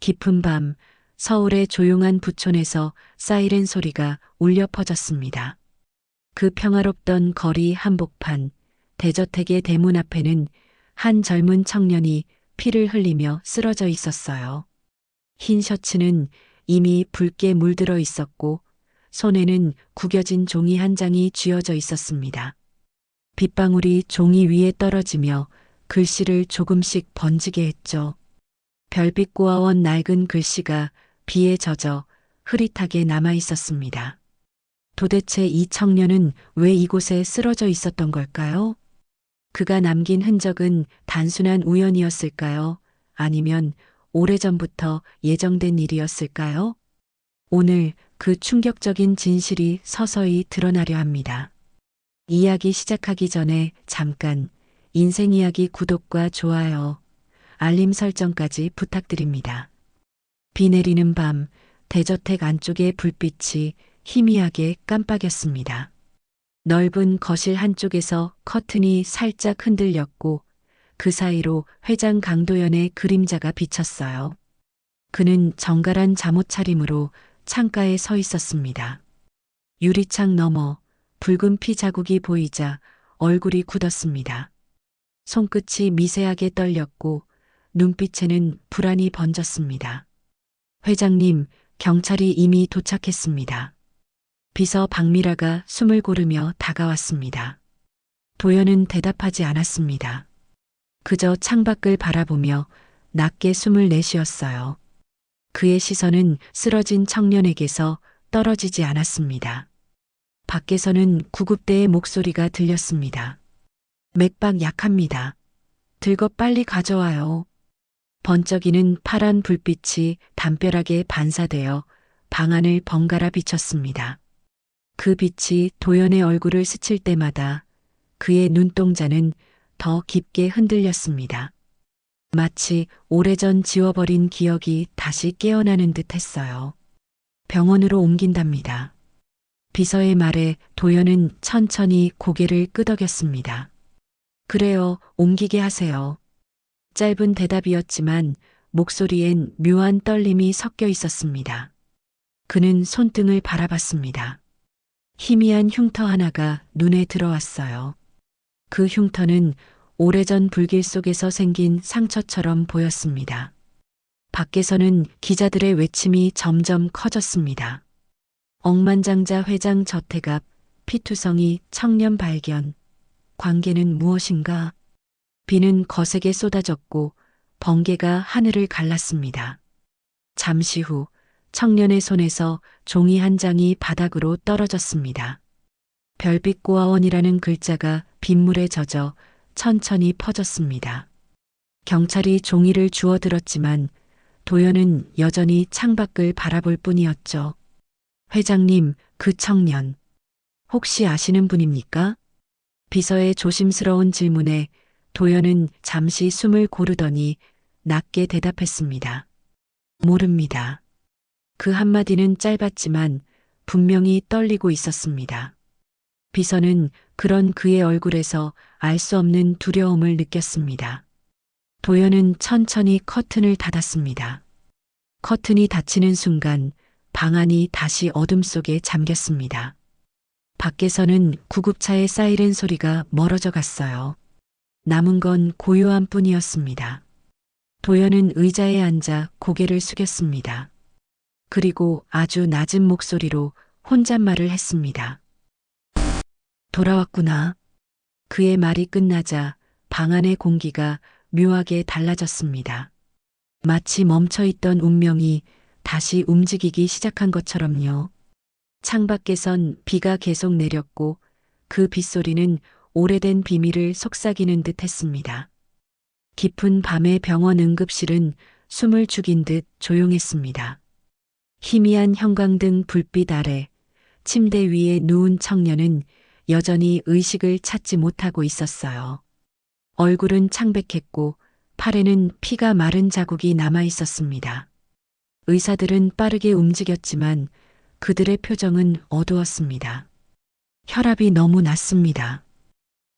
깊은 밤, 서울의 조용한 부촌에서 사이렌 소리가 울려 퍼졌습니다. 그 평화롭던 거리 한복판, 대저택의 대문 앞에는 한 젊은 청년이 피를 흘리며 쓰러져 있었어요. 흰 셔츠는 이미 붉게 물들어 있었고 손에는 구겨진 종이 한 장이 쥐어져 있었습니다. 빗방울이 종이 위에 떨어지며 글씨를 조금씩 번지게 했죠. 별빛 꼬아온 낡은 글씨가 비에 젖어 흐릿하게 남아 있었습니다. 도대체 이 청년은 왜 이곳에 쓰러져 있었던 걸까요? 그가 남긴 흔적은 단순한 우연이었을까요? 아니면 오래전부터 예정된 일이었을까요? 오늘 그 충격적인 진실이 서서히 드러나려 합니다. 이야기 시작하기 전에 잠깐 인생 이야기 구독과 좋아요, 알림 설정까지 부탁드립니다. 비 내리는 밤, 대저택 안쪽의 불빛이 희미하게 깜빡였습니다. 넓은 거실 한쪽에서 커튼이 살짝 흔들렸고 그 사이로 회장 강도연의 그림자가 비쳤어요. 그는 정갈한 잠옷 차림으로 창가에 서 있었습니다. 유리창 너머 붉은 피 자국이 보이자 얼굴이 굳었습니다. 손끝이 미세하게 떨렸고 눈빛에는 불안이 번졌습니다. 회장님, 경찰이 이미 도착했습니다. 비서 박미라가 숨을 고르며 다가왔습니다. 도연은 대답하지 않았습니다. 그저 창밖을 바라보며 낮게 숨을 내쉬었어요. 그의 시선은 쓰러진 청년에게서 떨어지지 않았습니다. 밖에서는 구급대의 목소리가 들렸습니다. 맥박 약합니다. 들고 빨리 가져와요. 번쩍이는 파란 불빛이 담벼락에 반사되어 방 안을 번갈아 비쳤습니다. 그 빛이 도연의 얼굴을 스칠 때마다 그의 눈동자는 더 깊게 흔들렸습니다. 마치 오래전 지워버린 기억이 다시 깨어나는 듯 했어요. 병원으로 옮긴답니다. 비서의 말에 도연은 천천히 고개를 끄덕였습니다. 그래요, 옮기게 하세요. 짧은 대답이었지만 목소리엔 묘한 떨림이 섞여 있었습니다. 그는 손등을 바라봤습니다. 희미한 흉터 하나가 눈에 들어왔어요. 그 흉터는 오래전 불길 속에서 생긴 상처처럼 보였습니다. 밖에서는 기자들의 외침이 점점 커졌습니다. 억만장자 회장 저택 앞 피투성이 청년 발견. 관계는 무엇인가? 비는 거세게 쏟아졌고 번개가 하늘을 갈랐습니다. 잠시 후 청년의 손에서 종이 한 장이 바닥으로 떨어졌습니다. 별빛 고아원이라는 글자가 빗물에 젖어 천천히 퍼졌습니다. 경찰이 종이를 주워들었지만 도연은 여전히 창밖을 바라볼 뿐이었죠. 회장님, 그 청년, 혹시 아시는 분입니까? 비서의 조심스러운 질문에 도연은 잠시 숨을 고르더니 낮게 대답했습니다. 모릅니다. 그 한마디는 짧았지만 분명히 떨리고 있었습니다. 비서는 그런 그의 얼굴에서 알 수 없는 두려움을 느꼈습니다. 도연은 천천히 커튼을 닫았습니다. 커튼이 닫히는 순간 방 안이 다시 어둠 속에 잠겼습니다. 밖에서는 구급차의 사이렌 소리가 멀어져 갔어요. 남은 건 고요함 뿐이었습니다. 도연은 의자에 앉아 고개를 숙였습니다. 그리고 아주 낮은 목소리로 혼잣말을 했습니다. 돌아왔구나. 그의 말이 끝나자 방 안의 공기가 묘하게 달라졌습니다. 마치 멈춰있던 운명이 다시 움직이기 시작한 것처럼요. 창밖에선 비가 계속 내렸고 그 빗소리는 오래된 비밀을 속삭이는 듯 했습니다. 깊은 밤의 병원 응급실은 숨을 죽인 듯 조용했습니다. 희미한 형광등 불빛 아래 침대 위에 누운 청년은 여전히 의식을 찾지 못하고 있었어요. 얼굴은 창백했고 팔에는 피가 마른 자국이 남아 있었습니다. 의사들은 빠르게 움직였지만 그들의 표정은 어두웠습니다. 혈압이 너무 낮습니다.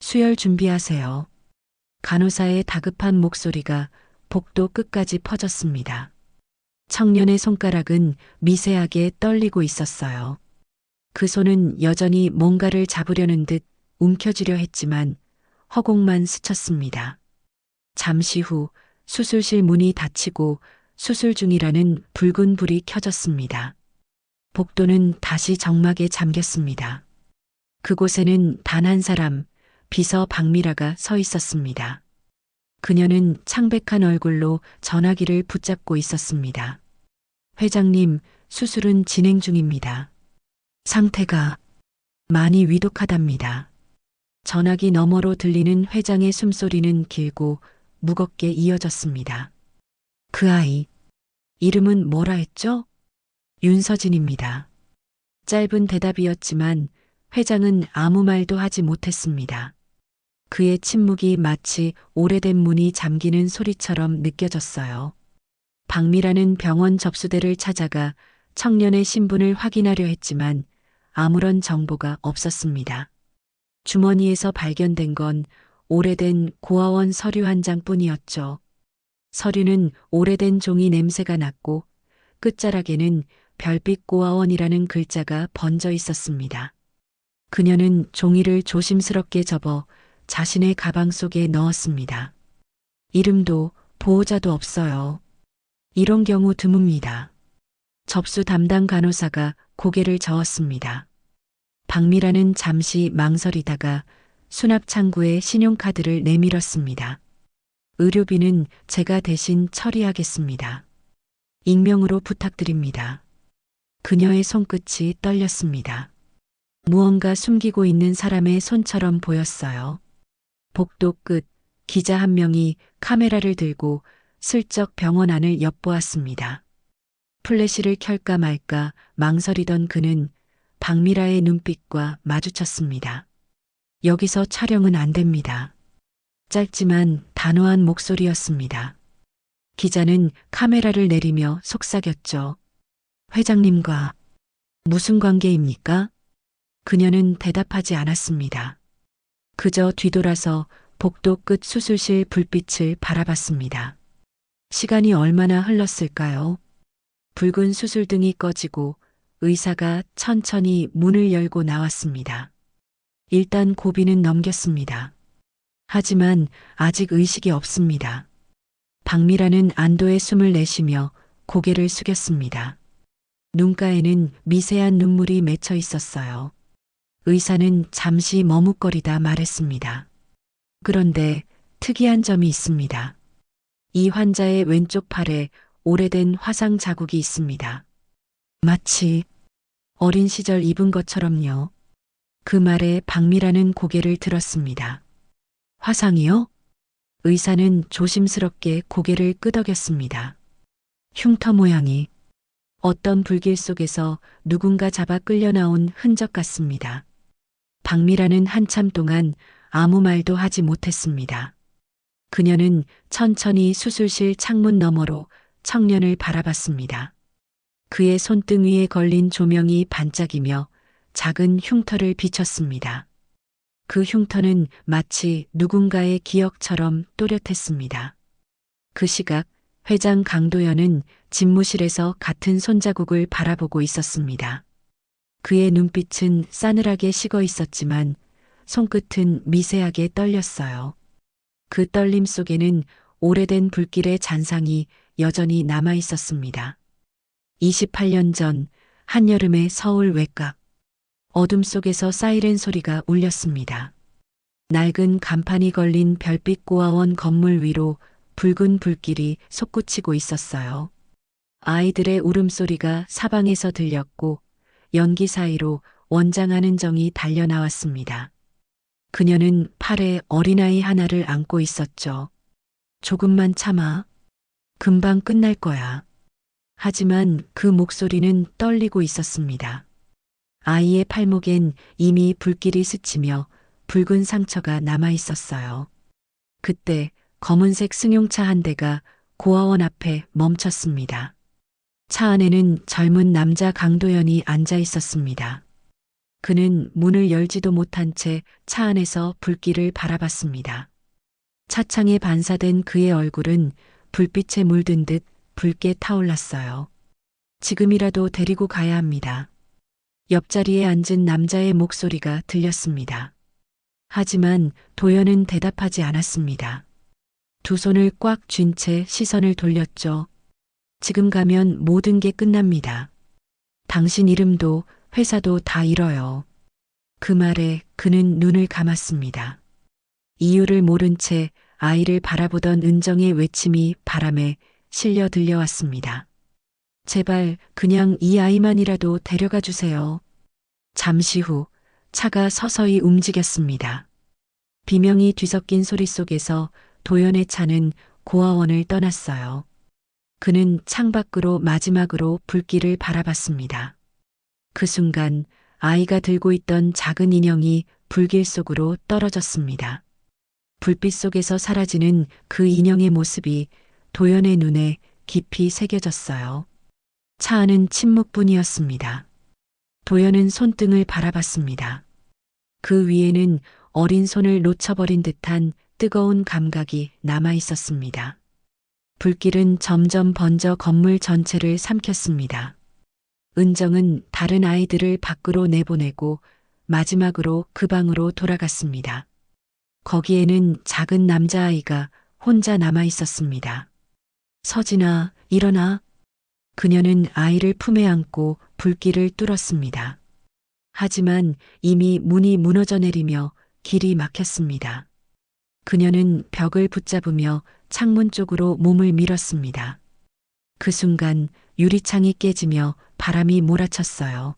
수혈 준비하세요. 간호사의 다급한 목소리가 복도 끝까지 퍼졌습니다. 청년의 손가락은 미세하게 떨리고 있었어요. 그 손은 여전히 뭔가를 잡으려는 듯 움켜쥐려 했지만 허공만 스쳤습니다. 잠시 후 수술실 문이 닫히고 수술 중이라는 붉은 불이 켜졌습니다. 복도는 다시 적막에 잠겼습니다. 그곳에는 단 한 사람, 비서 박미라가 서 있었습니다. 그녀는 창백한 얼굴로 전화기를 붙잡고 있었습니다. 회장님, 수술은 진행 중입니다. 상태가 많이 위독하답니다. 전화기 너머로 들리는 회장의 숨소리는 길고 무겁게 이어졌습니다. 그 아이, 이름은 뭐라 했죠? 윤서진입니다. 짧은 대답이었지만 회장은 아무 말도 하지 못했습니다. 그의 침묵이 마치 오래된 문이 잠기는 소리처럼 느껴졌어요. 박미라는 병원 접수대를 찾아가 청년의 신분을 확인하려 했지만 아무런 정보가 없었습니다. 주머니에서 발견된 건 오래된 고아원 서류 한 장뿐이었죠. 서류는 오래된 종이 냄새가 났고 끝자락에는 별빛 고아원이라는 글자가 번져 있었습니다. 그녀는 종이를 조심스럽게 접어 자신의 가방 속에 넣었습니다. 이름도 보호자도 없어요. 이런 경우 드뭅니다. 접수 담당 간호사가 고개를 저었습니다. 박미라는 잠시 망설이다가 수납 창구에 신용카드를 내밀었습니다. 의료비는 제가 대신 처리하겠습니다. 익명으로 부탁드립니다. 그녀의 손끝이 떨렸습니다. 무언가 숨기고 있는 사람의 손처럼 보였어요. 복도 끝 기자 한 명이 카메라를 들고 슬쩍 병원 안을 엿보았습니다. 플래시를 켤까 말까 망설이던 그는 박미라의 눈빛과 마주쳤습니다. 여기서 촬영은 안 됩니다. 짧지만 단호한 목소리였습니다. 기자는 카메라를 내리며 속삭였죠. 회장님과 무슨 관계입니까? 그녀는 대답하지 않았습니다. 그저 뒤돌아서 복도 끝 수술실 불빛을 바라봤습니다. 시간이 얼마나 흘렀을까요? 붉은 수술등이 꺼지고 의사가 천천히 문을 열고 나왔습니다. 일단 고비는 넘겼습니다. 하지만 아직 의식이 없습니다. 박미라는 안도의 숨을 내쉬며 고개를 숙였습니다. 눈가에는 미세한 눈물이 맺혀 있었어요. 의사는 잠시 머뭇거리다 말했습니다. 그런데 특이한 점이 있습니다. 이 환자의 왼쪽 팔에 오래된 화상 자국이 있습니다. 마치 어린 시절 입은 것처럼요. 그 말에 박미라는 고개를 들었습니다. 화상이요? 의사는 조심스럽게 고개를 끄덕였습니다. 흉터 모양이 어떤 불길 속에서 누군가 잡아 끌려 나온 흔적 같습니다. 박미라는 한참 동안 아무 말도 하지 못했습니다. 그녀는 천천히 수술실 창문 너머로 청년을 바라봤습니다. 그의 손등 위에 걸린 조명이 반짝이며 작은 흉터를 비췄습니다. 그 흉터는 마치 누군가의 기억처럼 또렷했습니다. 그 시각 회장 강도연은 집무실에서 같은 손자국을 바라보고 있었습니다. 그의 눈빛은 싸늘하게 식어 있었지만 손끝은 미세하게 떨렸어요. 그 떨림 속에는 오래된 불길의 잔상이 여전히 남아 있었습니다. 28년 전 한여름의 서울 외곽. 어둠 속에서 사이렌 소리가 울렸습니다. 낡은 간판이 걸린 별빛 고아원 건물 위로 붉은 불길이 솟구치고 있었어요. 아이들의 울음소리가 사방에서 들렸고 연기 사이로 원장하는 정이 달려나왔습니다. 그녀는 팔에 어린아이 하나를 안고 있었죠. 조금만 참아. 금방 끝날 거야. 하지만 그 목소리는 떨리고 있었습니다. 아이의 팔목엔 이미 불길이 스치며 붉은 상처가 남아 있었어요. 그때 검은색 승용차 한 대가 고아원 앞에 멈췄습니다. 차 안에는 젊은 남자 강도연이 앉아 있었습니다. 그는 문을 열지도 못한 채 차 안에서 불길을 바라봤습니다. 차창에 반사된 그의 얼굴은 불빛에 물든 듯 붉게 타올랐어요. 지금이라도 데리고 가야 합니다. 옆자리에 앉은 남자의 목소리가 들렸습니다. 하지만 도연은 대답하지 않았습니다. 두 손을 꽉 쥔 채 시선을 돌렸죠. 지금 가면 모든 게 끝납니다. 당신 이름도 회사도 다 잃어요. 그 말에 그는 눈을 감았습니다. 이유를 모른 채 아이를 바라보던 은정의 외침이 바람에 실려 들려왔습니다. 제발 그냥 이 아이만이라도 데려가 주세요. 잠시 후 차가 서서히 움직였습니다. 비명이 뒤섞인 소리 속에서 도연의 차는 고아원을 떠났어요. 그는 창밖으로 마지막으로 불길을 바라봤습니다. 그 순간 아이가 들고 있던 작은 인형이 불길 속으로 떨어졌습니다. 불빛 속에서 사라지는 그 인형의 모습이 도연의 눈에 깊이 새겨졌어요. 차 안은 침묵뿐이었습니다. 도연은 손등을 바라봤습니다. 그 위에는 어린 손을 놓쳐버린 듯한 뜨거운 감각이 남아 있었습니다. 불길은 점점 번져 건물 전체를 삼켰습니다. 은정은 다른 아이들을 밖으로 내보내고 마지막으로 그 방으로 돌아갔습니다. 거기에는 작은 남자아이가 혼자 남아 있었습니다. 서진아, 일어나. 그녀는 아이를 품에 안고 불길을 뚫었습니다. 하지만 이미 문이 무너져 내리며 길이 막혔습니다. 그녀는 벽을 붙잡으며 창문 쪽으로 몸을 밀었습니다. 그 순간 유리창이 깨지며 바람이 몰아쳤어요.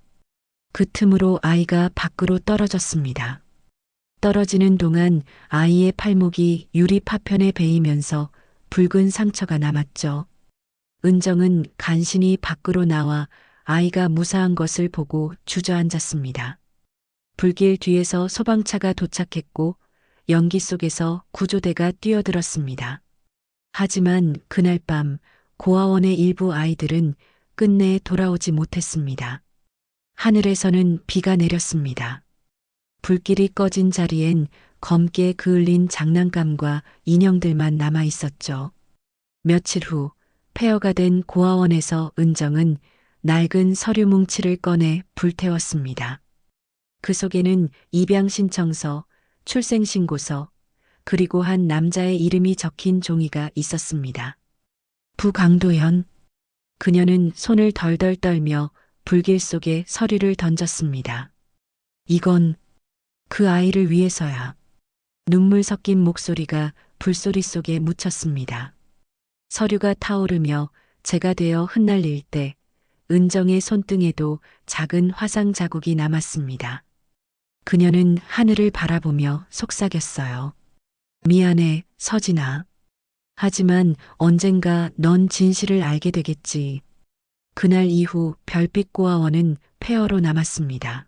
그 틈으로 아이가 밖으로 떨어졌습니다. 떨어지는 동안 아이의 팔목이 유리 파편에 베이면서 붉은 상처가 남았죠. 은정은 간신히 밖으로 나와 아이가 무사한 것을 보고 주저앉았습니다. 불길 뒤에서 소방차가 도착했고 연기 속에서 구조대가 뛰어들었습니다. 하지만 그날 밤 고아원의 일부 아이들은 끝내 돌아오지 못했습니다. 하늘에서는 비가 내렸습니다. 불길이 꺼진 자리엔 검게 그을린 장난감과 인형들만 남아 있었죠. 며칠 후 폐허가 된 고아원에서 은정은 낡은 서류 뭉치를 꺼내 불태웠습니다. 그 속에는 입양 신청서, 출생신고서, 그리고 한 남자의 이름이 적힌 종이가 있었습니다. 부강도현. 그녀는 손을 덜덜 떨며 불길 속에 서류를 던졌습니다. 이건 그 아이를 위해서야. 눈물 섞인 목소리가 불소리 속에 묻혔습니다. 서류가 타오르며 재가 되어 흩날릴 때 은정의 손등에도 작은 화상 자국이 남았습니다. 그녀는 하늘을 바라보며 속삭였어요. 미안해, 서진아. 하지만 언젠가 넌 진실을 알게 되겠지. 그날 이후 별빛 고아원은 폐허로 남았습니다.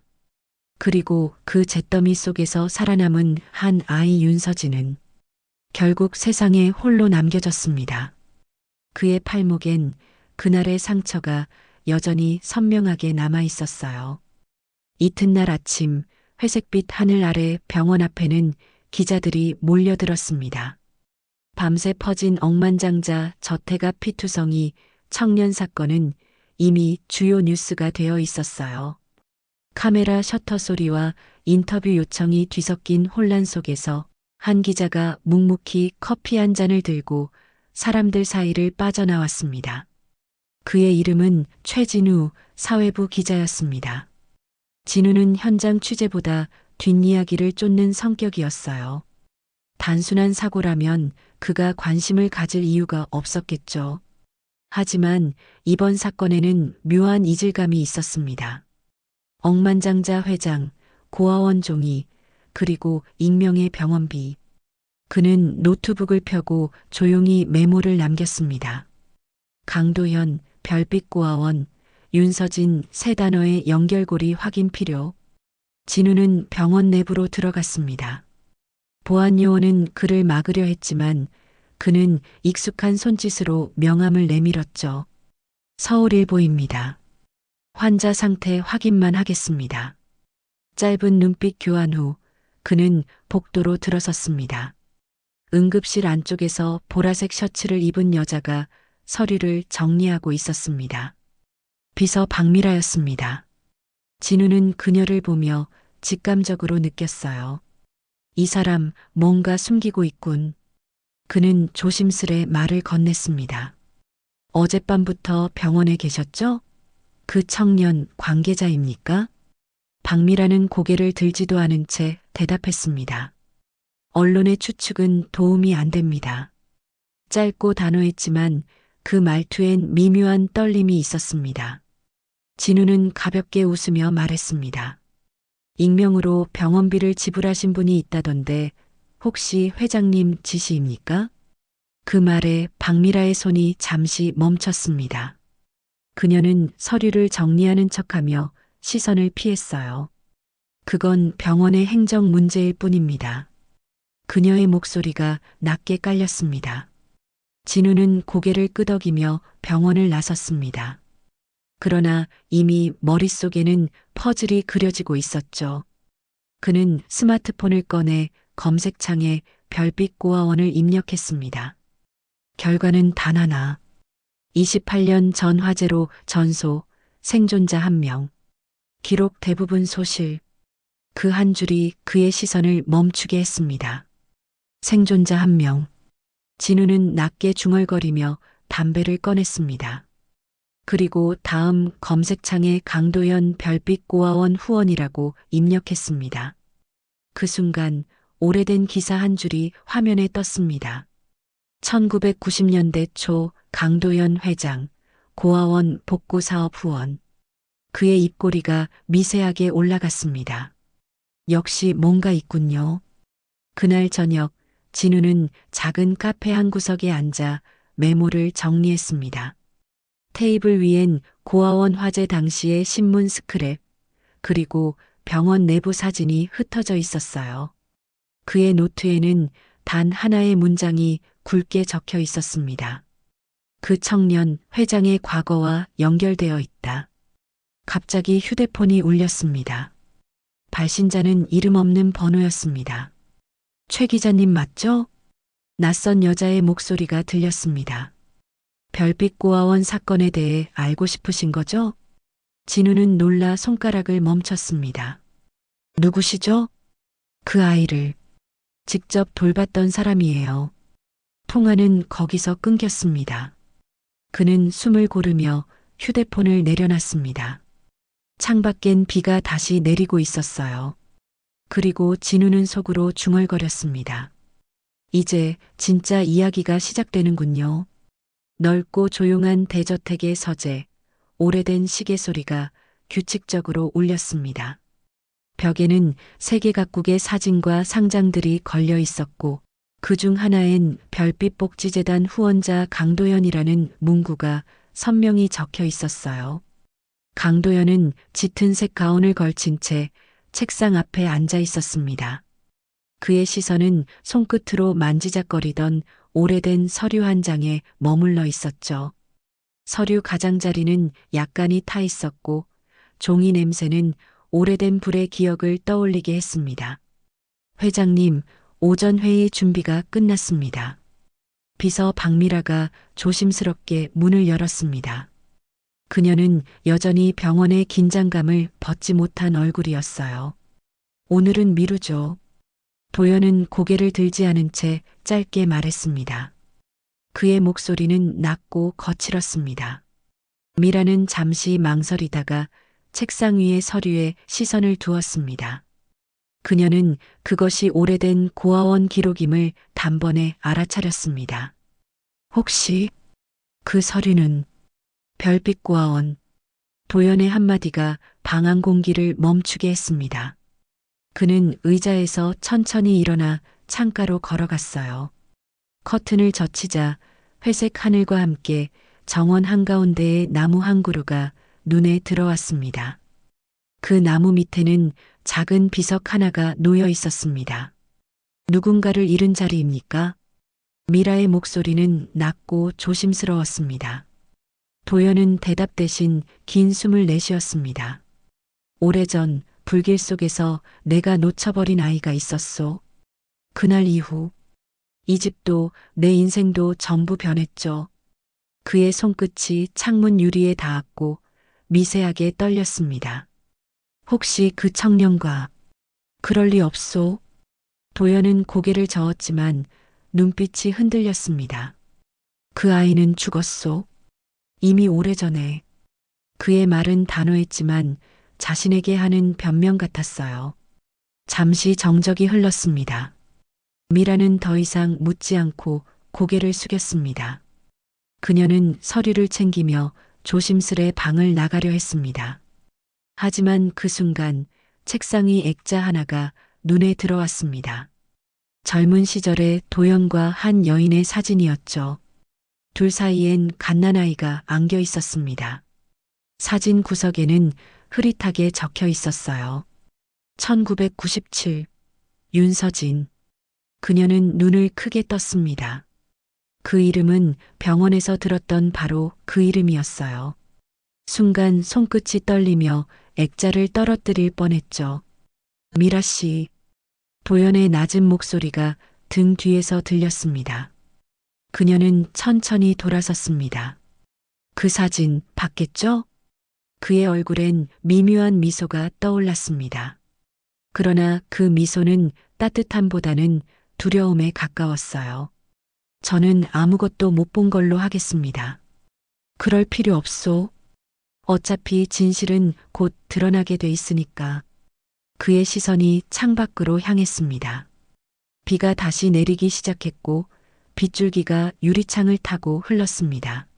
그리고 그 잿더미 속에서 살아남은 한 아이 윤서진은 결국 세상에 홀로 남겨졌습니다. 그의 팔목엔 그날의 상처가 여전히 선명하게 남아 있었어요. 이튿날 아침 회색빛 하늘 아래 병원 앞에는 기자들이 몰려들었습니다. 밤새 퍼진 억만장자 저태가 피투성이 청년 사건은 이미 주요 뉴스가 되어 있었어요. 카메라 셔터 소리와 인터뷰 요청이 뒤섞인 혼란 속에서 한 기자가 묵묵히 커피 한 잔을 들고 사람들 사이를 빠져나왔습니다. 그의 이름은 최진우 사회부 기자였습니다. 진우는 현장 취재보다 뒷이야기를 쫓는 성격이었어요. 단순한 사고라면 그가 관심을 가질 이유가 없었겠죠. 하지만 이번 사건에는 묘한 이질감이 있었습니다. 억만장자 회장, 고아원 종이, 그리고 익명의 병원비. 그는 노트북을 펴고 조용히 메모를 남겼습니다. 강도현, 별빛 고아원, 윤서진 세 단어의 연결고리 확인 필요. 진우는 병원 내부로 들어갔습니다. 보안 요원은 그를 막으려 했지만 그는 익숙한 손짓으로 명함을 내밀었죠. 서울일보입니다. 환자 상태 확인만 하겠습니다. 짧은 눈빛 교환 후 그는 복도로 들어섰습니다. 응급실 안쪽에서 보라색 셔츠를 입은 여자가 서류를 정리하고 있었습니다. 비서 박미라였습니다. 진우는 그녀를 보며 직감적으로 느꼈어요. 이 사람 뭔가 숨기고 있군. 그는 조심스레 말을 건넸습니다. 어젯밤부터 병원에 계셨죠? 그 청년 관계자입니까? 박미라는 고개를 들지도 않은 채 대답했습니다. 언론의 추측은 도움이 안 됩니다. 짧고 단호했지만 그 말투엔 미묘한 떨림이 있었습니다. 진우는 가볍게 웃으며 말했습니다. 익명으로 병원비를 지불하신 분이 있다던데 혹시 회장님 지시입니까? 그 말에 박미라의 손이 잠시 멈췄습니다. 그녀는 서류를 정리하는 척하며 시선을 피했어요. 그건 병원의 행정 문제일 뿐입니다. 그녀의 목소리가 낮게 깔렸습니다. 진우는 고개를 끄덕이며 병원을 나섰습니다. 그러나 이미 머릿속에는 퍼즐이 그려지고 있었죠. 그는 스마트폰을 꺼내 검색창에 별빛 고아원을 입력했습니다. 결과는 단 하나. 28년 전 화재로 전소, 생존자 1명. 기록 대부분 소실. 그 한 줄이 그의 시선을 멈추게 했습니다. 생존자 1명. 진우는 낮게 중얼거리며 담배를 꺼냈습니다. 그리고 다음 검색창에 강도연 별빛 고아원 후원이라고 입력했습니다. 그 순간 오래된 기사 한 줄이 화면에 떴습니다. 1990년대 초 강도연 회장, 고아원 복구 사업 후원. 그의 입꼬리가 미세하게 올라갔습니다. 역시 뭔가 있군요. 그날 저녁 진우는 작은 카페 한 구석에 앉아 메모를 정리했습니다. 테이블 위엔 고아원 화재 당시의 신문 스크랩, 그리고 병원 내부 사진이 흩어져 있었어요. 그의 노트에는 단 하나의 문장이 굵게 적혀 있었습니다. 그 청년 회장의 과거와 연결되어 있다. 갑자기 휴대폰이 울렸습니다. 발신자는 이름 없는 번호였습니다. 최 기자님 맞죠? 낯선 여자의 목소리가 들렸습니다. 별빛 고아원 사건에 대해 알고 싶으신 거죠? 진우는 놀라 손가락을 멈췄습니다. 누구시죠? 그 아이를 직접 돌봤던 사람이에요. 통화는 거기서 끊겼습니다. 그는 숨을 고르며 휴대폰을 내려놨습니다. 창밖엔 비가 다시 내리고 있었어요. 그리고 진우는 속으로 중얼거렸습니다. 이제 진짜 이야기가 시작되는군요. 넓고 조용한 대저택의 서재, 오래된 시계 소리가 규칙적으로 울렸습니다. 벽에는 세계 각국의 사진과 상장들이 걸려 있었고 그중 하나엔 별빛 복지재단 후원자 강도연이라는 문구가 선명히 적혀 있었어요. 강도연은 짙은 색 가운을 걸친 채 책상 앞에 앉아 있었습니다. 그의 시선은 손끝으로 만지작거리던 오래된 서류 한 장에 머물러 있었죠. 서류 가장자리는 약간이 타 있었고 종이 냄새는 오래된 불의 기억을 떠올리게 했습니다. 회장님, 오전 회의 준비가 끝났습니다. 비서 박미라가 조심스럽게 문을 열었습니다. 그녀는 여전히 병원의 긴장감을 벗지 못한 얼굴이었어요. 오늘은 미루죠. 도연은 고개를 들지 않은 채 짧게 말했습니다. 그의 목소리는 낮고 거칠었습니다. 미라는 잠시 망설이다가 책상 위의 서류에 시선을 두었습니다. 그녀는 그것이 오래된 고아원 기록임을 단번에 알아차렸습니다. 혹시 그 서류는 별빛 고아원, 도연의 한마디가 방안 공기를 멈추게 했습니다. 그는 의자에서 천천히 일어나 창가로 걸어갔어요. 커튼을 젖히자 회색 하늘과 함께 정원 한가운데의 나무 한 그루가 눈에 들어왔습니다. 그 나무 밑에는 작은 비석 하나가 놓여 있었습니다. 누군가를 잃은 자리입니까? 미라의 목소리는 낮고 조심스러웠습니다. 도연은 대답 대신 긴 숨을 내쉬었습니다. 오래전 불길 속에서 내가 놓쳐버린 아이가 있었소. 그날 이후 이 집도 내 인생도 전부 변했죠. 그의 손끝이 창문 유리에 닿았고 미세하게 떨렸습니다. 혹시 그 청년과 그럴 리 없소? 도연은 고개를 저었지만 눈빛이 흔들렸습니다. 그 아이는 죽었소. 이미 오래전에. 그의 말은 단호했지만 자신에게 하는 변명 같았어요. 잠시 정적이 흘렀습니다. 미라는 더 이상 묻지 않고 고개를 숙였습니다. 그녀는 서류를 챙기며 조심스레 방을 나가려 했습니다. 하지만 그 순간 책상 위 액자 하나가 눈에 들어왔습니다. 젊은 시절의 도연과 한 여인의 사진이었죠. 둘 사이엔 갓난아이가 안겨 있었습니다. 사진 구석에는 흐릿하게 적혀 있었어요. 1997 윤서진. 그녀는 눈을 크게 떴습니다. 그 이름은 병원에서 들었던 바로 그 이름이었어요. 순간 손끝이 떨리며 액자를 떨어뜨릴 뻔했죠. 미라 씨. 도연의 낮은 목소리가 등 뒤에서 들렸습니다. 그녀는 천천히 돌아섰습니다. 그 사진 봤겠죠? 그의 얼굴엔 미묘한 미소가 떠올랐습니다. 그러나 그 미소는 따뜻함보다는 두려움에 가까웠어요. 저는 아무것도 못 본 걸로 하겠습니다. 그럴 필요 없소. 어차피 진실은 곧 드러나게 돼 있으니까. 그의 시선이 창밖으로 향했습니다. 비가 다시 내리기 시작했고 빗줄기가 유리창을 타고 흘렀습니다.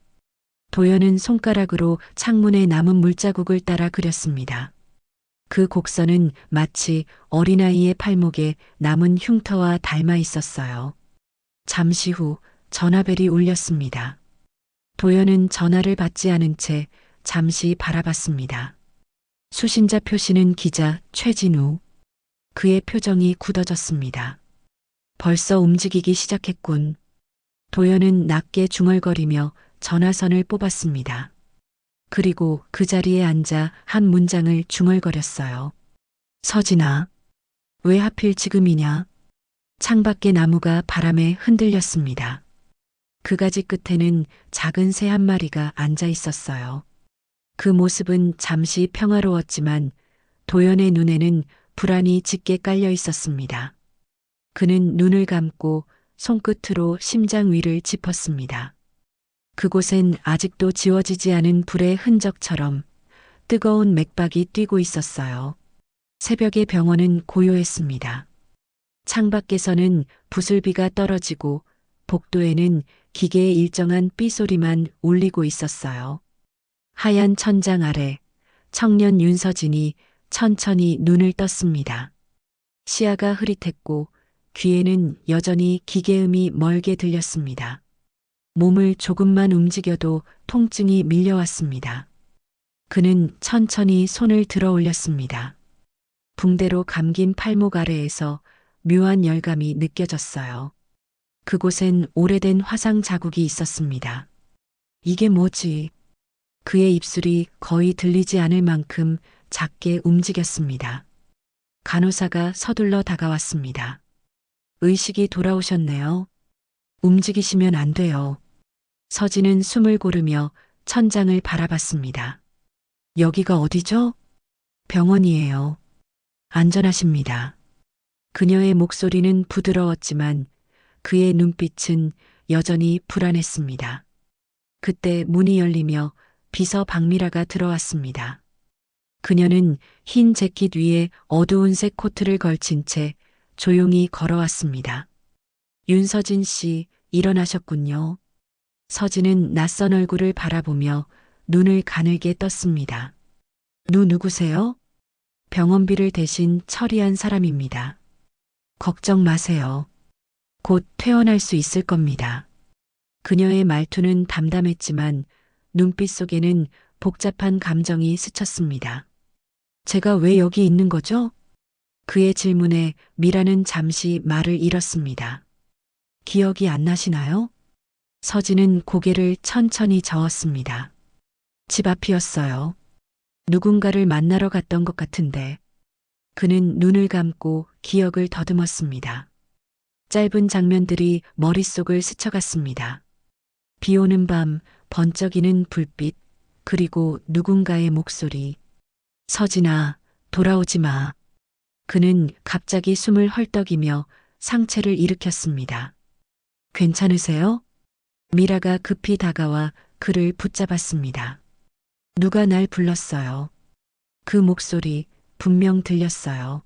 도연은 손가락으로 창문에 남은 물자국을 따라 그렸습니다. 그 곡선은 마치 어린아이의 팔목에 남은 흉터와 닮아 있었어요. 잠시 후 전화벨이 울렸습니다. 도연은 전화를 받지 않은 채 잠시 바라봤습니다. 수신자 표시는 기자 최진우. 그의 표정이 굳어졌습니다. 벌써 움직이기 시작했군. 도연은 낮게 중얼거리며 전화선을 뽑았습니다. 그리고 그 자리에 앉아 한 문장을 중얼거렸어요. 서진아, 왜 하필 지금이냐? 창밖의 나무가 바람에 흔들렸습니다. 그 가지 끝에는 작은 새 한 마리가 앉아 있었어요. 그 모습은 잠시 평화로웠지만 도연의 눈에는 불안이 짙게 깔려 있었습니다. 그는 눈을 감고 손끝으로 심장 위를 짚었습니다. 그곳엔 아직도 지워지지 않은 불의 흔적처럼 뜨거운 맥박이 뛰고 있었어요. 새벽의 병원은 고요했습니다. 창밖에서는 부슬비가 떨어지고 복도에는 기계의 일정한 삐소리만 울리고 있었어요. 하얀 천장 아래 청년 윤서진이 천천히 눈을 떴습니다. 시야가 흐릿했고 귀에는 여전히 기계음이 멀게 들렸습니다. 몸을 조금만 움직여도 통증이 밀려왔습니다. 그는 천천히 손을 들어 올렸습니다. 붕대로 감긴 팔목 아래에서 묘한 열감이 느껴졌어요. 그곳엔 오래된 화상 자국이 있었습니다. 이게 뭐지? 그의 입술이 거의 들리지 않을 만큼 작게 움직였습니다. 간호사가 서둘러 다가왔습니다. 의식이 돌아오셨네요. 움직이시면 안 돼요. 서진은 숨을 고르며 천장을 바라봤습니다. 여기가 어디죠? 병원이에요. 안전하십니다. 그녀의 목소리는 부드러웠지만 그의 눈빛은 여전히 불안했습니다. 그때 문이 열리며 비서 박미라가 들어왔습니다. 그녀는 흰 재킷 위에 어두운 색 코트를 걸친 채 조용히 걸어왔습니다. 윤서진 씨, 일어나셨군요. 서진은 낯선 얼굴을 바라보며 눈을 가늘게 떴습니다. 누구세요? 병원비를 대신 처리한 사람입니다. 걱정 마세요. 곧 퇴원할 수 있을 겁니다. 그녀의 말투는 담담했지만 눈빛 속에는 복잡한 감정이 스쳤습니다. 제가 왜 여기 있는 거죠? 그의 질문에 미라는 잠시 말을 잃었습니다. 기억이 안 나시나요? 서진은 고개를 천천히 저었습니다. 집 앞이었어요. 누군가를 만나러 갔던 것 같은데. 그는 눈을 감고 기억을 더듬었습니다. 짧은 장면들이 머릿속을 스쳐갔습니다. 비 오는 밤, 번쩍이는 불빛, 그리고 누군가의 목소리. 서진아, 돌아오지 마. 그는 갑자기 숨을 헐떡이며 상체를 일으켰습니다. 괜찮으세요? 미라가 급히 다가와 그를 붙잡았습니다. 누가 날 불렀어요? 그 목소리 분명 들렸어요.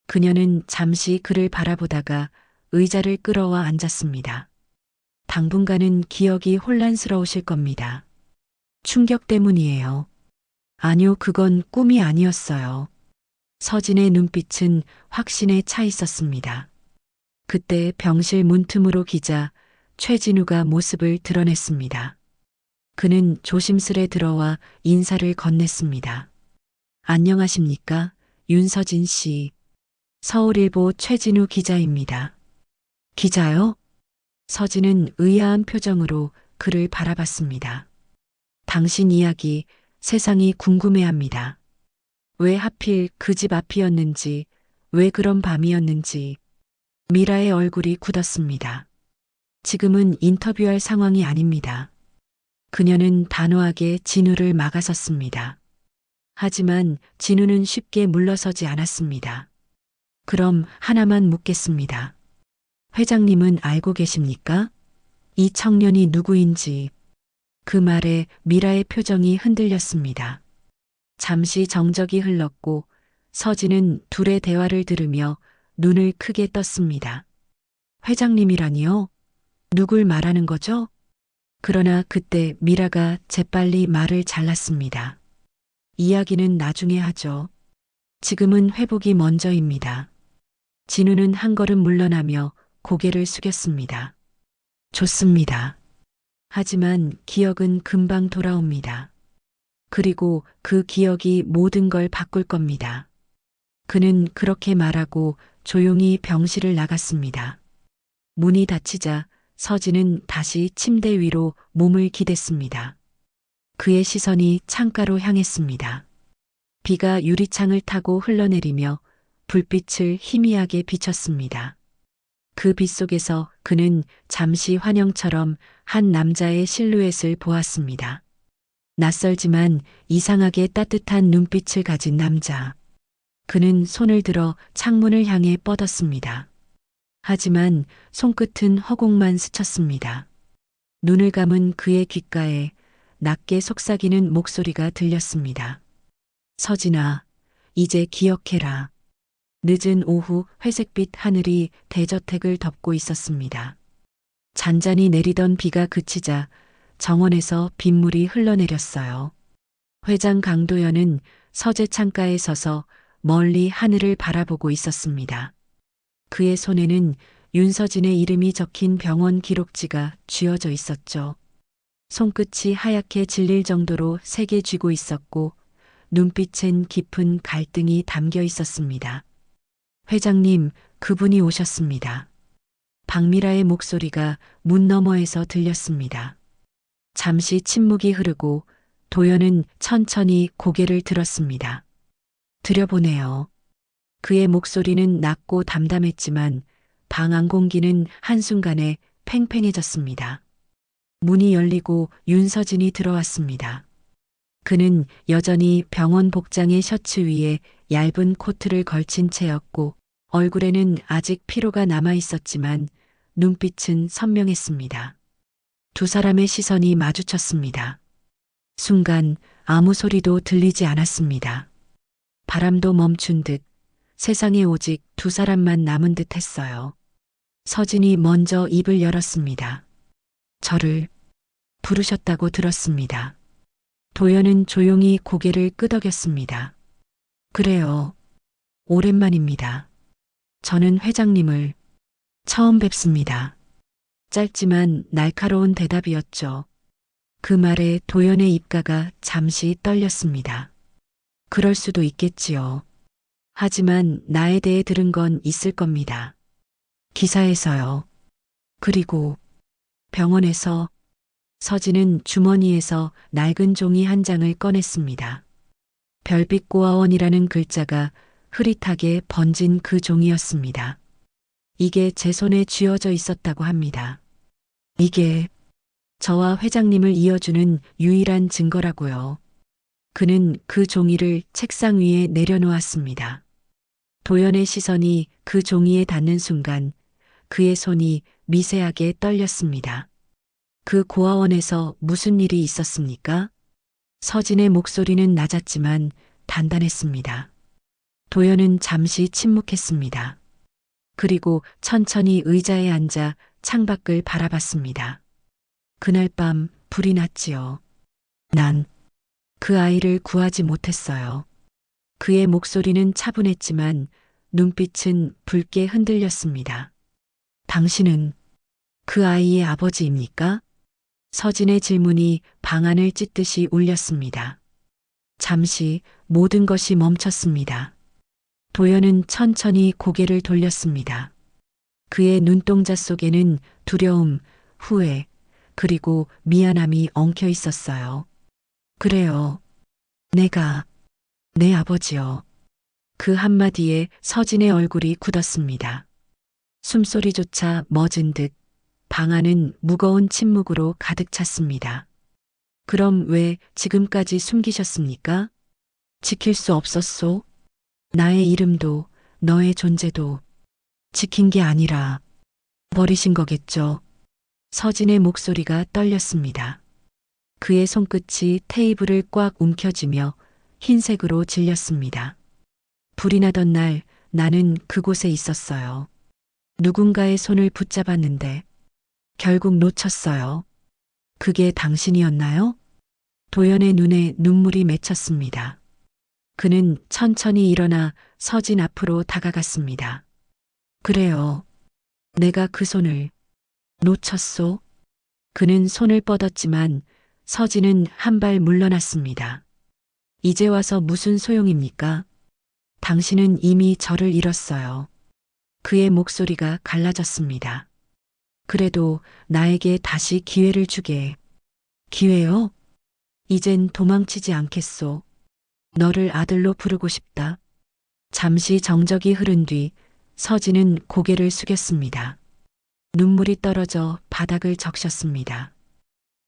그녀는 잠시 그를 바라보다가 의자를 끌어와 앉았습니다. 당분간은 기억이 혼란스러우실 겁니다. 충격 때문이에요. 아니요, 그건 꿈이 아니었어요. 서진의 눈빛은 확신에 차 있었습니다. 그때 병실 문틈으로 기자 최진우가 모습을 드러냈습니다. 그는 조심스레 들어와 인사를 건넸습니다. 안녕하십니까? 윤서진 씨. 서울일보 최진우 기자입니다. 기자요? 서진은 의아한 표정으로 그를 바라봤습니다. 당신 이야기 세상이 궁금해합니다. 왜 하필 그 집 앞이었는지, 왜 그런 밤이었는지. 미라의 얼굴이 굳었습니다. 지금은 인터뷰할 상황이 아닙니다. 그녀는 단호하게 진우를 막아섰습니다. 하지만 진우는 쉽게 물러서지 않았습니다. 그럼 하나만 묻겠습니다. 회장님은 알고 계십니까? 이 청년이 누구인지. 그 말에 미라의 표정이 흔들렸습니다. 잠시 정적이 흘렀고 서진은 둘의 대화를 들으며 눈을 크게 떴습니다. 회장님이라니요? 누굴 말하는 거죠? 그러나 그때 미라가 재빨리 말을 잘랐습니다. 이야기는 나중에 하죠. 지금은 회복이 먼저입니다. 진우는 한 걸음 물러나며 고개를 숙였습니다. 좋습니다. 하지만 기억은 금방 돌아옵니다. 그리고 그 기억이 모든 걸 바꿀 겁니다. 그는 그렇게 말하고 조용히 병실을 나갔습니다. 문이 닫히자 서진은 다시 침대 위로 몸을 기댔습니다. 그의 시선이 창가로 향했습니다. 비가 유리창을 타고 흘러내리며 불빛을 희미하게 비쳤습니다. 그 빛 속에서 그는 잠시 환영처럼 한 남자의 실루엣을 보았습니다. 낯설지만 이상하게 따뜻한 눈빛을 가진 남자. 그는 손을 들어 창문을 향해 뻗었습니다. 하지만 손끝은 허공만 스쳤습니다. 눈을 감은 그의 귓가에 낮게 속삭이는 목소리가 들렸습니다. 서진아, 이제 기억해라. 늦은 오후 회색빛 하늘이 대저택을 덮고 있었습니다. 잔잔히 내리던 비가 그치자 정원에서 빗물이 흘러내렸어요. 회장 강도연은 서재 창가에 서서 멀리 하늘을 바라보고 있었습니다. 그의 손에는 윤서진의 이름이 적힌 병원 기록지가 쥐어져 있었죠. 손끝이 하얗게 질릴 정도로 세게 쥐고 있었고 눈빛엔 깊은 갈등이 담겨 있었습니다. 회장님, 그분이 오셨습니다. 박미라의 목소리가 문 너머에서 들렸습니다. 잠시 침묵이 흐르고 도연은 천천히 고개를 들었습니다. 들여보네요. 그의 목소리는 낮고 담담했지만 방 안 공기는 한순간에 팽팽해졌습니다. 문이 열리고 윤서진이 들어왔습니다. 그는 여전히 병원 복장의 셔츠 위에 얇은 코트를 걸친 채였고 얼굴에는 아직 피로가 남아 있었지만 눈빛은 선명했습니다. 두 사람의 시선이 마주쳤습니다. 순간 아무 소리도 들리지 않았습니다. 바람도 멈춘 듯 세상에 오직 두 사람만 남은 듯 했어요. 서진이 먼저 입을 열었습니다. 저를 부르셨다고 들었습니다. 도연은 조용히 고개를 끄덕였습니다. 그래요. 오랜만입니다. 저는 회장님을 처음 뵙습니다. 짧지만 날카로운 대답이었죠. 그 말에 도연의 입가가 잠시 떨렸습니다. 그럴 수도 있겠지요. 하지만 나에 대해 들은 건 있을 겁니다. 기사에서요. 그리고 병원에서. 서진은 주머니에서 낡은 종이 한 장을 꺼냈습니다. 별빛고아원이라는 글자가 흐릿하게 번진 그 종이었습니다. 이게 제 손에 쥐어져 있었다고 합니다. 이게 저와 회장님을 이어주는 유일한 증거라고요. 그는 그 종이를 책상 위에 내려놓았습니다. 도연의 시선이 그 종이에 닿는 순간 그의 손이 미세하게 떨렸습니다. 그 고아원에서 무슨 일이 있었습니까? 서진의 목소리는 낮았지만 단단했습니다. 도연은 잠시 침묵했습니다. 그리고 천천히 의자에 앉아 창밖을 바라봤습니다. 그날 밤 불이 났지요. 난 그 아이를 구하지 못했어요. 그의 목소리는 차분했지만 눈빛은 붉게 흔들렸습니다. 당신은 그 아이의 아버지입니까? 서진의 질문이 방안을 찢듯이 울렸습니다. 잠시 모든 것이 멈췄습니다. 도연은 천천히 고개를 돌렸습니다. 그의 눈동자 속에는 두려움, 후회, 그리고 미안함이 엉켜 있었어요. 그래요. 내가 내 아버지요. 그 한마디에 서진의 얼굴이 굳었습니다. 숨소리조차 멎은 듯 방안은 무거운 침묵으로 가득 찼습니다. 그럼 왜 지금까지 숨기셨습니까? 지킬 수 없었소? 나의 이름도 너의 존재도 지킨 게 아니라 버리신 거겠죠. 서진의 목소리가 떨렸습니다. 그의 손끝이 테이블을 꽉 움켜쥐며 흰색으로 질렸습니다. 불이 나던 날 나는 그곳에 있었어요. 누군가의 손을 붙잡았는데 결국 놓쳤어요. 그게 당신이었나요? 도연의 눈에 눈물이 맺혔습니다. 그는 천천히 일어나 서진 앞으로 다가갔습니다. 그래요. 내가 그 손을 놓쳤소? 그는 손을 뻗었지만 서진은 한 발 물러났습니다. 이제 와서 무슨 소용입니까? 당신은 이미 저를 잃었어요. 그의 목소리가 갈라졌습니다. 그래도 나에게 다시 기회를 주게. 기회요? 이젠 도망치지 않겠소. 너를 아들로 부르고 싶다. 잠시 정적이 흐른 뒤 서진은 고개를 숙였습니다. 눈물이 떨어져 바닥을 적셨습니다.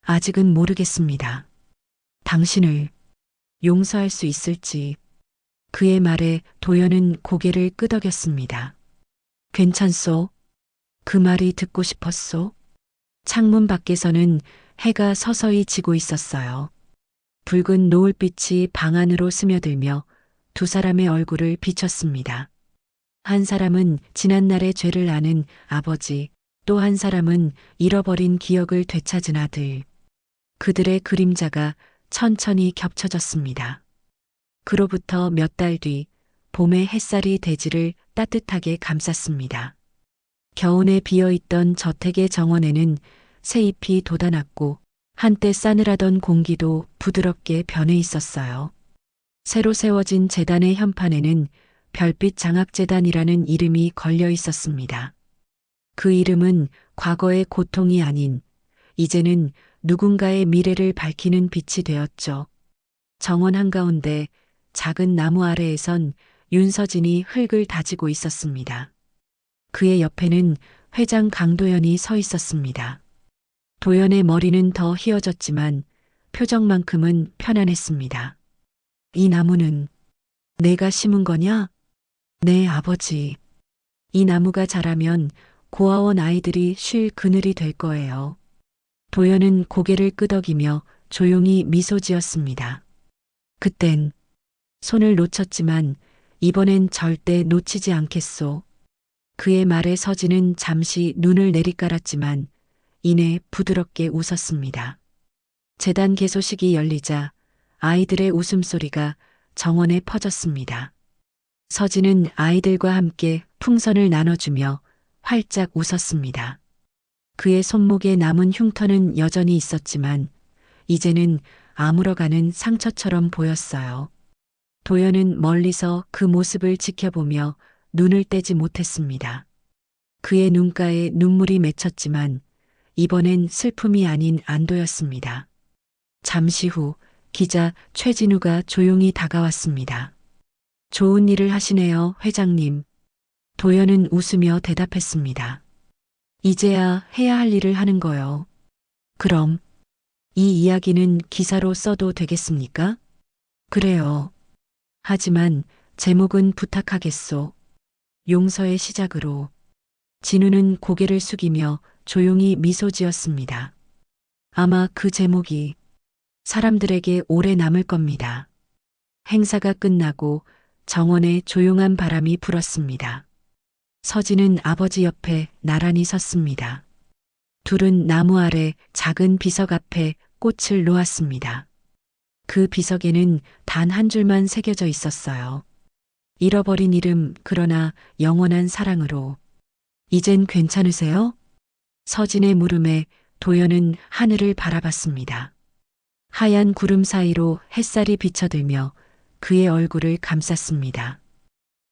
아직은 모르겠습니다. 당신을 용서할 수 있을지. 그의 말에 도연은 고개를 끄덕였습니다. 괜찮소? 그 말이 듣고 싶었소? 창문 밖에서는 해가 서서히 지고 있었어요. 붉은 노을빛이 방 안으로 스며들며 두 사람의 얼굴을 비췄습니다. 한 사람은 지난날의 죄를 아는 아버지, 또 한 사람은 잃어버린 기억을 되찾은 아들. 그들의 그림자가 천천히 겹쳐졌습니다. 그로부터 몇 달 뒤 봄의 햇살이 대지를 따뜻하게 감쌌습니다. 겨우내 비어있던 저택의 정원에는 새잎이 돋아났고 한때 싸늘하던 공기도 부드럽게 변해 있었어요. 새로 세워진 재단의 현판에는 별빛 장학재단이라는 이름이 걸려 있었습니다. 그 이름은 과거의 고통이 아닌 이제는 누군가의 미래를 밝히는 빛이 되었죠. 정원 한가운데 작은 나무 아래에선 윤서진이 흙을 다지고 있었습니다. 그의 옆에는 회장 강도연이 서 있었습니다. 도연의 머리는 더 휘어졌지만 표정만큼은 편안했습니다. 이 나무는 내가 심은 거냐? 네, 아버지. 이 나무가 자라면 고아원 아이들이 쉴 그늘이 될 거예요. 도연은 고개를 끄덕이며 조용히 미소 지었습니다. 그땐 손을 놓쳤지만 이번엔 절대 놓치지 않겠소. 그의 말에 서진은 잠시 눈을 내리깔았지만 이내 부드럽게 웃었습니다. 재단 개소식이 열리자 아이들의 웃음소리가 정원에 퍼졌습니다. 서진은 아이들과 함께 풍선을 나눠주며 활짝 웃었습니다. 그의 손목에 남은 흉터는 여전히 있었지만 이제는 아물어가는 상처처럼 보였어요. 도연은 멀리서 그 모습을 지켜보며 눈을 떼지 못했습니다. 그의 눈가에 눈물이 맺혔지만 이번엔 슬픔이 아닌 안도였습니다. 잠시 후 기자 최진우가 조용히 다가왔습니다. 좋은 일을 하시네요, 회장님. 도연은 웃으며 대답했습니다. 이제야 해야 할 일을 하는 거요. 그럼 이 이야기는 기사로 써도 되겠습니까? 그래요. 하지만 제목은 부탁하겠소. 용서의 시작으로. 진우는 고개를 숙이며 조용히 미소 지었습니다. 아마 그 제목이 사람들에게 오래 남을 겁니다. 행사가 끝나고 정원에 조용한 바람이 불었습니다. 서진은 아버지 옆에 나란히 섰습니다. 둘은 나무 아래 작은 비석 앞에 꽃을 놓았습니다. 그 비석에는 단 한 줄만 새겨져 있었어요. 잃어버린 이름, 그러나 영원한 사랑으로. 이젠 괜찮으세요? 서진의 물음에 도연은 하늘을 바라봤습니다. 하얀 구름 사이로 햇살이 비쳐들며 그의 얼굴을 감쌌습니다.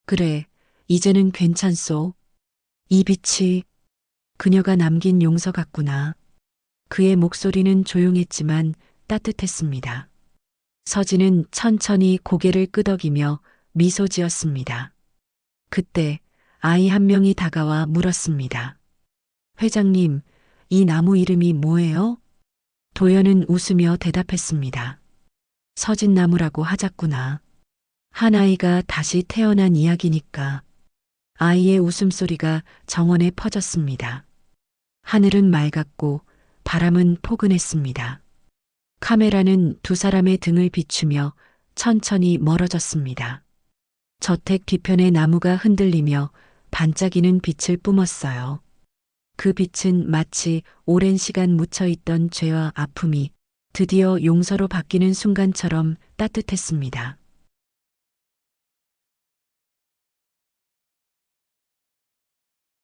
그래, 이제는 괜찮소. 이 빛이 그녀가 남긴 용서 같구나. 그의 목소리는 조용했지만 따뜻했습니다. 서진은 천천히 고개를 끄덕이며 미소 지었습니다. 그때 아이 한 명이 다가와 물었습니다. 회장님, 이 나무 이름이 뭐예요? 도연은 웃으며 대답했습니다. 서진나무라고 하자꾸나. 한 아이가 다시 태어난 이야기니까. 아이의 웃음소리가 정원에 퍼졌습니다. 하늘은 맑았고 바람은 포근했습니다. 카메라는 두 사람의 등을 비추며 천천히 멀어졌습니다. 저택 뒤편의 나무가 흔들리며 반짝이는 빛을 뿜었어요. 그 빛은 마치 오랜 시간 묻혀있던 죄와 아픔이 드디어 용서로 바뀌는 순간처럼 따뜻했습니다.